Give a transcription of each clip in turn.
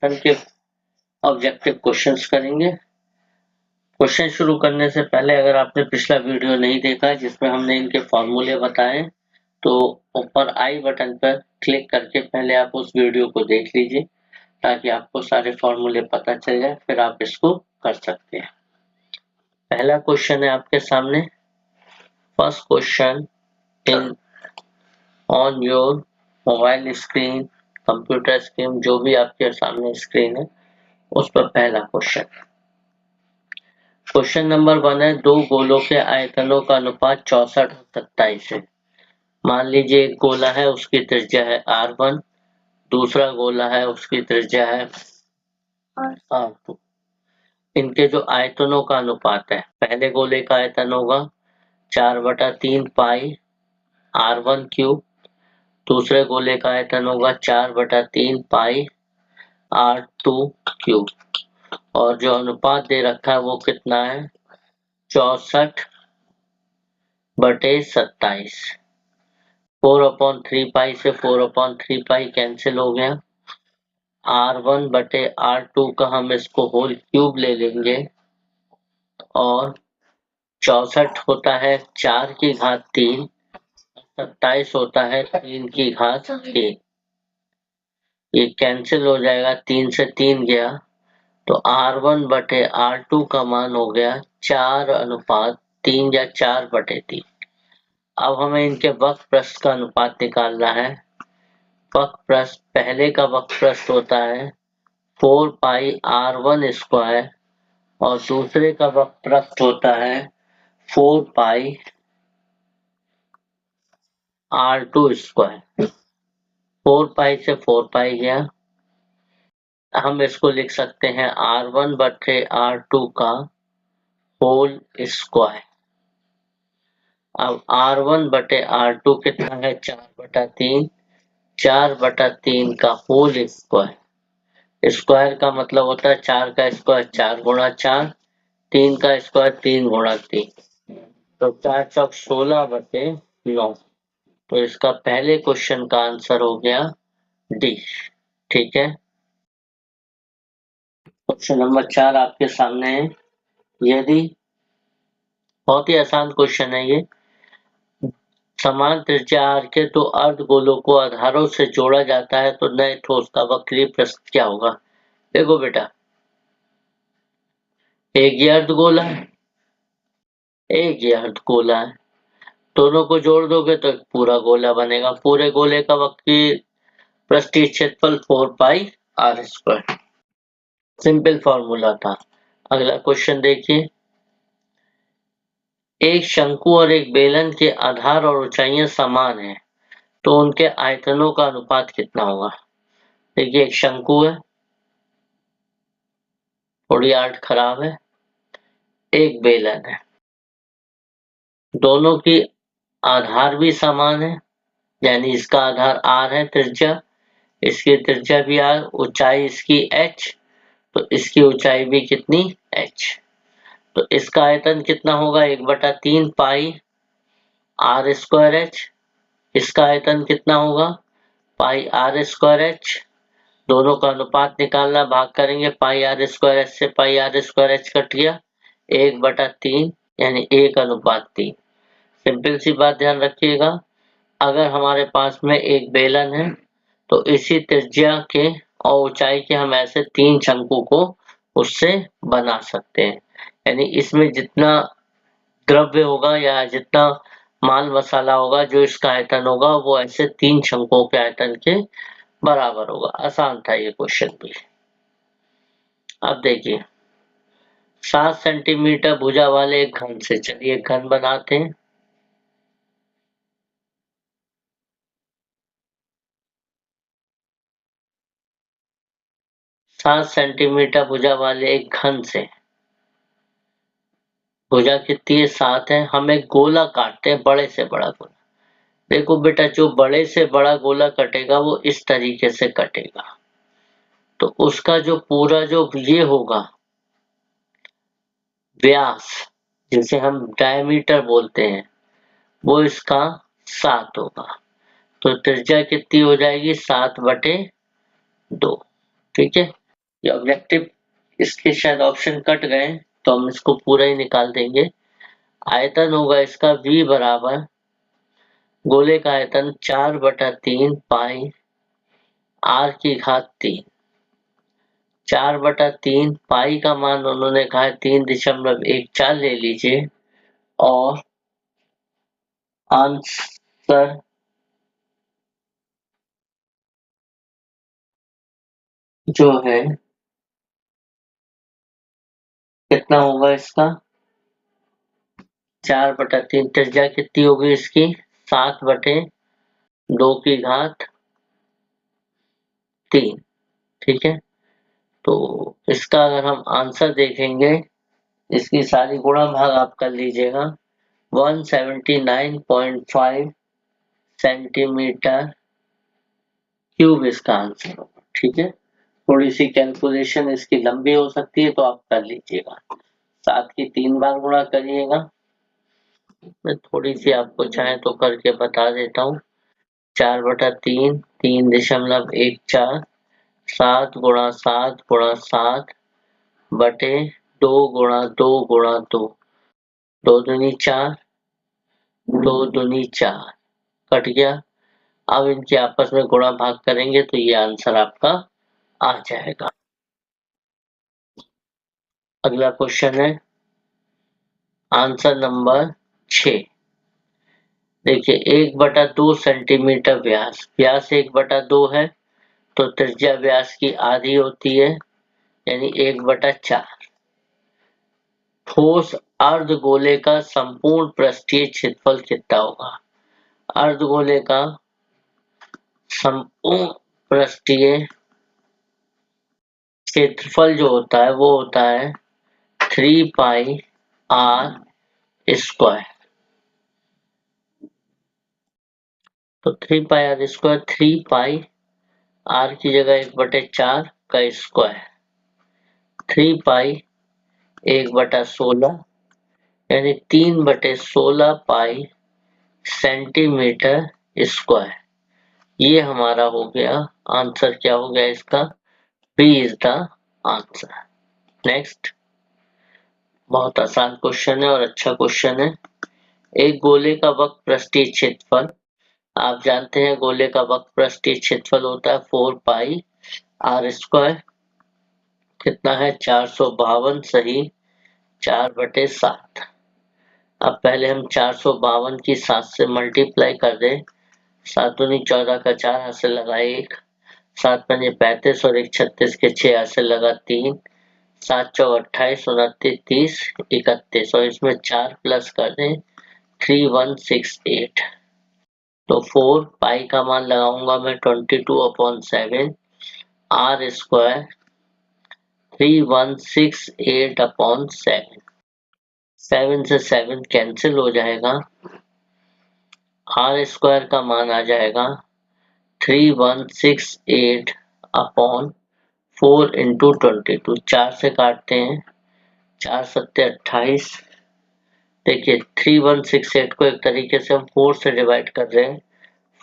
Section के objective questions करेंगे। Question शुरू करने से पहले अगर आपने पिछला वीडियो नहीं देखा जिसमें हमने इनके फॉर्मूले बताए तो ऊपर आई बटन पर क्लिक करके पहले आप उस वीडियो को देख लीजिए ताकि आपको सारे फॉर्मूले पता चल जाए, फिर आप इसको कर सकते हैं। पहला क्वेश्चन है आपके सामने, first question in on your mobile screen, computer screen, जो भी आपके सामने स्क्रीन है उस पर पहला क्वेश्चन नंबर 1 है, दो गोलों के आयतनों का अनुपात 64:27 है। मान लीजिए एक गोला है, उसकी त्रिज्या है r1, दूसरा गोला है उसकी त्रिज्या है r2। इनके जो आयतनों का अनुपात है, पहले गोले का आयतन होगा 4/3 पाई r1 क्यूब, दूसरे गोले का आयतन होगा 4/3 पाई r2 क्यूब, और जो अनुपात दे रखा है वो कितना है 64/27। 4/3 पाई से 4/3 पाई कैंसिल हो गया। r1/r2 का हम इसको होल क्यूब ले लेंगे और 64 होता है 4 की घात 3, 27 होता है 3 की घात 1। ये कैंसिल हो जाएगा, 3 से 3 गया तो r1/r2 का मान हो गया 4:3 या 4/3। अब हमें इनके वक्र पृष्ठ का अनुपात निकालना है। वक्र पृष्ठ, पहले का वक्र पृष्ठ होता है 4 पाई r1 स्क्वायर और दूसरे का वक्र पृष्ठ होता है 4 पाई r2 स्क्वायर। 4 पाई से 4 पाई गया, हम इसको लिख सकते हैं r1/r2 का होल स्क्वायर। अब r1/r2 कितना है 4/3, 4/3 का होल स्क्वायर। स्क्वायर का मतलब होता है 4 का स्क्वायर 4 गुणा 4, 3 का स्क्वायर 3 गुणा 3, तो 4 चौक 16/9। तो इसका पहले क्वेश्चन का आंसर हो गया डी। ठीक है, क्वेश्चन नंबर 4 आपके सामने है। यदि, बहुत ही आसान क्वेश्चन है ये, समान त्रिज्या r के दो अर्धगोलों को आधारों से जोड़ा जाता है तो नए ठोस का वक्रीय प्रस्थ क्या होगा। देखो बेटा, एक ये अर्धगोला है, एक ये अर्धगोला है, दोनों को जोड़ दोगे तो एक पूरा गोला बनेगा। पूरे गोले का वक्रीय पृष्ठीय क्षेत्रफल 4 पाई r स्क्वायर। सिंपल फॉर्मूला था। अगला क्वेश्चन देखिए, एक शंकु और एक बेलन के आधार और ऊंचाइयां समान हैं तो उनके आयतनों का अनुपात कितना होगा। देखिए, एक शंकु है, थोड़ी आर्ट खराब है, एक बेलन है, दोनों की आधार भी समान है, यानी इसका आधार r है, त्रिज्या, इसकी त्रिज्या भी r, ऊंचाई इसकी h, तो इसकी ऊंचाई भी कितनी h। तो इसका आयतन कितना होगा 1/3 पाई r स्क्वायर h। इसका आयतन कितना होगा पाई r स्क्वायर h। दोनों का अनुपात निकालना, भाग करेंगे, पाई r स्क्वायर h से पाई r स्क्वायर h कट गया, 1/3 यानी 1:3। सिंपल सी बात ध्यान रखिएगा, अगर हमारे पास में एक बेलन है तो इसी त्रिज्या के और ऊंचाई के हम ऐसे 3 शंकु को उससे बना सकते हैं। यानी इसमें जितना द्रव्य होगा या जितना माल मसाला होगा, जो इसका आयतन होगा वो ऐसे 3 शंकुओं के आयतन के बराबर होगा। आसान था ये क्वेश्चन भी। अब देखिए, 7 सेंटीमीटर भुजा वाले एक घन से, चलिए घन बनाते हैं। सात सेंटीमीटर भुजा वाले एक घन से, भुजा कितनी है 7 है, हम एक गोला काटते हैं, बड़े से बड़ा गोला। देखो बेटा, जो बड़े से बड़ा गोला कटेगा वो इस तरीके से कटेगा, तो उसका जो पूरा जो ये होगा व्यास, जिसे हम डायमीटर बोलते हैं, वो इसका 7 होगा। तो त्रिज्या कितनी हो जाएगी 7/2। ठीक है, ये ऑब्जेक्टिव इसके शायद ऑप्शन कट गए तो हम इसको पूरा ही निकाल देंगे। आयतन होगा इसका V बराबर गोले का आयतन 4/3 पाई r की घात 3। 4/3 पाई का मान उन्होंने कहा है 3.14 ले लीजिए और आंसर जो है कितना होगा इसका 4/3। त्रिज्या कितनी होगी इसकी 7/2 की घात 3। ठीक है, तो इसका अगर हम आंसर देखेंगे, इसकी सारी गुणा भाग आप कर लीजिएगा। 179.5 सेंटीमीटर क्यूब इसका आंसर होगा। ठीक है, थोड़ी सी कैलकुलेशन इसकी लंबी हो सकती है तो आप कर लीजिएगा। 7 की 3 बार गुणा करिएगा। मैं थोड़ी सी आपको चाहे तो करके बता देता हूँ। 4/3 3.14 7 गुणा 7 गुणा 7 बटे 2 गुणा 2 गुणा 2 2 दूनी 4 2 दूनी 4 कट गया। अब इनके आपस में गुणा भाग करेंगे तो ये आंसर आपका आ जाएगा। अगला क्वेश्चन है आंसर नंबर 6। देखिए 1/2 सेंटीमीटर व्यास 1/2 है तो त्रिज्या व्यास की आधी होती है यानी 1/4। ठोस अर्धगोले का संपूर्ण पृष्ठीय क्षेत्रफल कितना होगा। अर्धगोले का संपूर्ण पृष्ठीय क्षेत्रफल जो होता है वो होता है 3 पाई r स्क्वायर। तो 3 पाई r स्क्वायर 3 पाई r की जगह 1/4 का स्क्वायर 3 पाई 1/16 यानी 3/16 पाई सेंटीमीटर स्क्वायर। ये हमारा हो गया आंसर। क्या हो गया इसका B is the answer. Next, बहुत आसान क्वेश्चन है और अच्छा क्वेश्चन है। एक गोले का वक्र पृष्ठीय क्षेत्रफल, आप जानते हैं गोले का वक्र पृष्ठीय क्षेत्रफल होता है 4 पाई r स्क्वायर। कितना है 452 सही 4/7। अब पहले हम 452 की 7 से मल्टीप्लाई कर दें। 7 दूनी 14 का 4 हाथ से लगा 1, 7 पंजे 35 और 1 36 के 6 हाथ से लगा 3, 7 चौक 28 29 30 31 और इसमें 4 प्लस कर दें 3168। तो 4 पाई का मान लगाऊंगा मैं 22/7 r स्क्वायर 3168/7। 7 से 7 कैंसिल हो जाएगा। r स्क्वायर का मान आ जाएगा 3168/4 इंटू 22। 4 से काटते हैं 4 सत्ते 28। देखिए 3168 को एक तरीके से हम 4 से डिवाइड कर रहे हैं।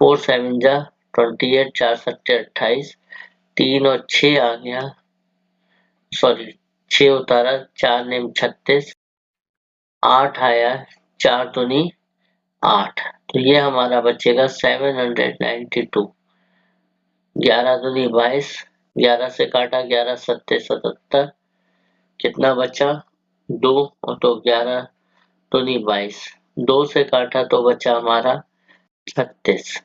4 7 जा 28 4 सत्ते 28 3 और 6 आ गया, सॉरी 6 उतारा 4 नेम 36 8 आया 4 दूनी 8। तो ये हमारा बचेगा 792। 11 दूनी 22 11 से काटा 11 सत्ते 77 कितना बचा 2 और तो 11 दूनी 22 2 से काटा तो बचा हमारा 36।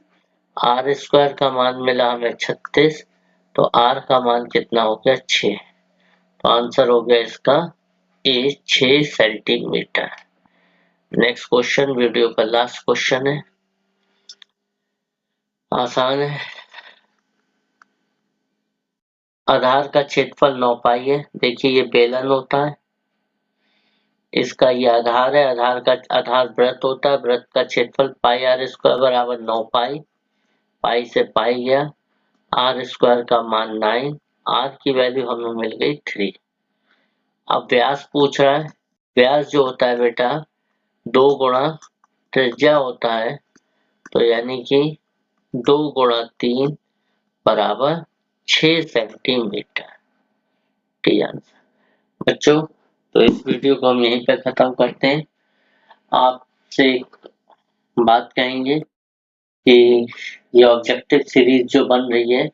r स्क्वायर का मान मिला हमें 36 तो r का मान कितना हो गया 6। तो आंसर हो गया इसका ए 6 सेंटीमीटर। नेक्स्ट क्वेश्चन वीडियो का लास्ट क्वेश्चन है, आसान है। आधार का क्षेत्रफल 9 पाई है। देखिए ये बेलन होता है, इसका ये आधार है। आधार का आधार वृत्त होता है, वृत्त का क्षेत्रफल पाई r स्क्वायर बराबर 9 पाई। पाई से पाई गया, r स्क्वायर का मान 9, r की वैल्यू हमें मिल गई 3। अब व्यास पूछ रहा है। व्यास जो होता है बेटा 2 गुणा त्रिज्या होता है, तो यानी कि 2 गुणा 3 बराबर 6 सेंटीमीटर। यही आंसर। बच्चों तो इस वीडियो को हम यहीं पे खत्म करते हैं। आपसे एक बात कहेंगे कि ये ऑब्जेक्टिव सीरीज जो बन रही है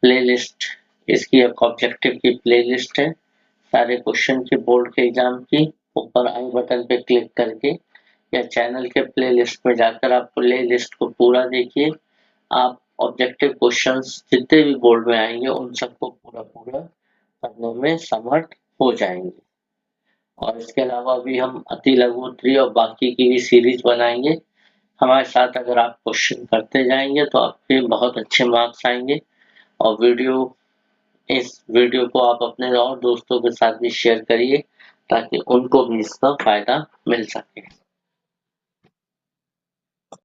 प्लेलिस्ट, इसकी एक ऑब्जेक्टिव की प्लेलिस्ट है सारे क्वेश्चन की बोर्ड के एग्जाम की। ऊपर आई बटन पे क्लिक करके या चैनल के प्लेलिस्ट में जाकर आप प्लेलिस्ट को पूरा देखिए। आप ऑब्जेक्टिव क्वेश्चंस जितने भी बोर्ड में आएंगे उन सबको पूरा करने में समर्थ हो जाएंगे। और इसके अलावा भी हम अति लघु 3 और बाकी की भी सीरीज बनाएंगे। हमारे साथ अगर आप क्वेश्चन करते जाएंगे तो आपके बहुत अच्छे मार्क्स आएंगे। और इस वीडियो को आप अपने और दोस्तों के साथ भी शेयर करिए ताकि उनको भी इसका फायदा मिल सके।